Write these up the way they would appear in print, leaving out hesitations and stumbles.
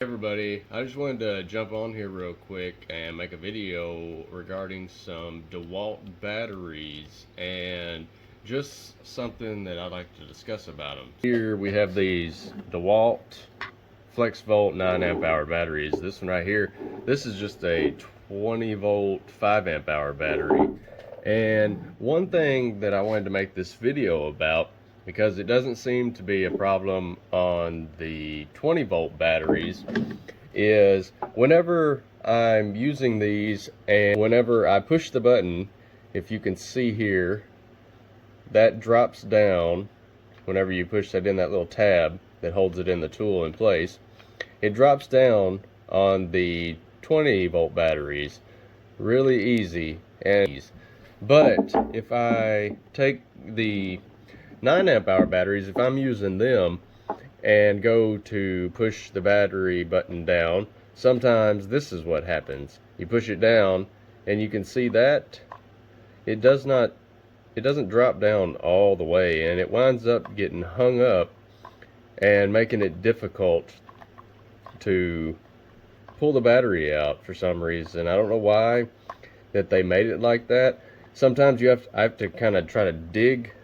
Everybody, I just wanted to jump on here real quick and make a video regarding some Dewalt batteries and just something that I'd like to discuss about them. Here we have these Dewalt Flex Volt 9 amp hour batteries. This one right here, this is just a 20 volt 5 amp hour battery. And one thing that I wanted to make this video about, because it doesn't seem to be a problem on the 20 volt batteries, is whenever I'm using these and whenever I push the button, if you can see here, that drops down. Whenever you push that in, that little tab that holds it in the tool in place, it drops down on the 20 volt batteries really easy and easy. But if I take the 9 amp hour batteries, if I'm using them and go to push the battery button down, sometimes this is what happens. You push it down and you can see that it doesn't drop down all the way, and it winds up getting hung up and making it difficult to pull the battery out for some reason. I don't know why that they made it like that. Sometimes I have to kind of try to dig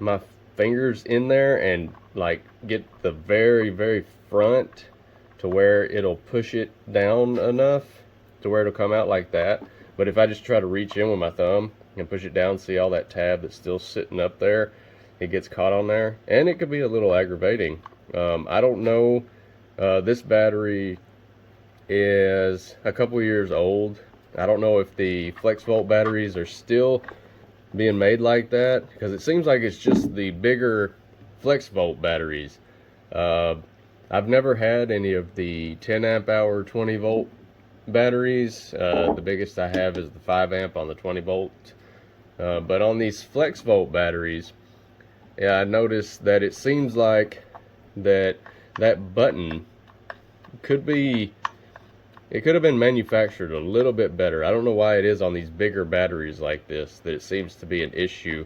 my fingers in there and like get the very front to where it'll push it down enough to where it'll come out like that. But if I just try to reach in with my thumb and push it down, see all that tab that's still sitting up there, it gets caught on there, and it could be a little aggravating. I don't know. This battery is a couple years old. I don't know if the Flex Volt batteries are still being made like that, because it seems like it's just the bigger Flex Volt batteries. I've never had any of the 10 amp hour 20 volt batteries. The biggest I have is the 5 amp on the 20 volt. But on these Flex Volt batteries, yeah, I noticed that it seems like that button could have been manufactured a little bit better. I don't know why it is on these bigger batteries like this that it seems to be an issue.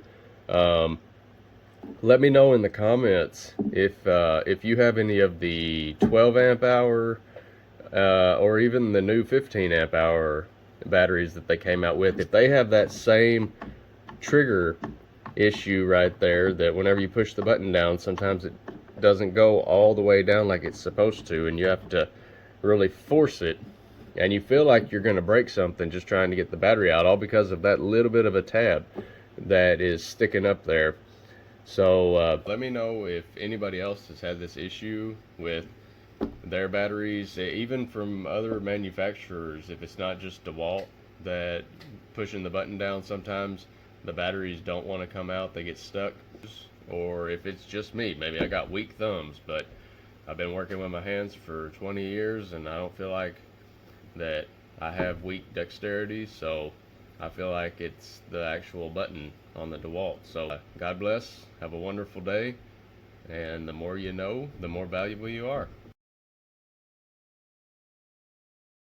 Let me know in the comments if you have any of the 12 amp hour or even the new 15 amp hour batteries that they came out with. If they have that same trigger issue right there, that whenever you push the button down, sometimes it doesn't go all the way down like it's supposed to, and you have to really force it, and you feel like you're going to break something just trying to get the battery out, all because of that little bit of a tab that is sticking up there. So let me know if anybody else has had this issue with their batteries, even from other manufacturers. If it's not just DeWalt, that pushing the button down, sometimes the batteries don't want to come out, they get stuck. Or if it's just me, maybe I got weak thumbs, but I've been working with my hands for 20 years and I don't feel like that I have weak dexterity, so I feel like it's the actual button on the DeWalt. So God bless, have a wonderful day, and the more you know, the more valuable you are.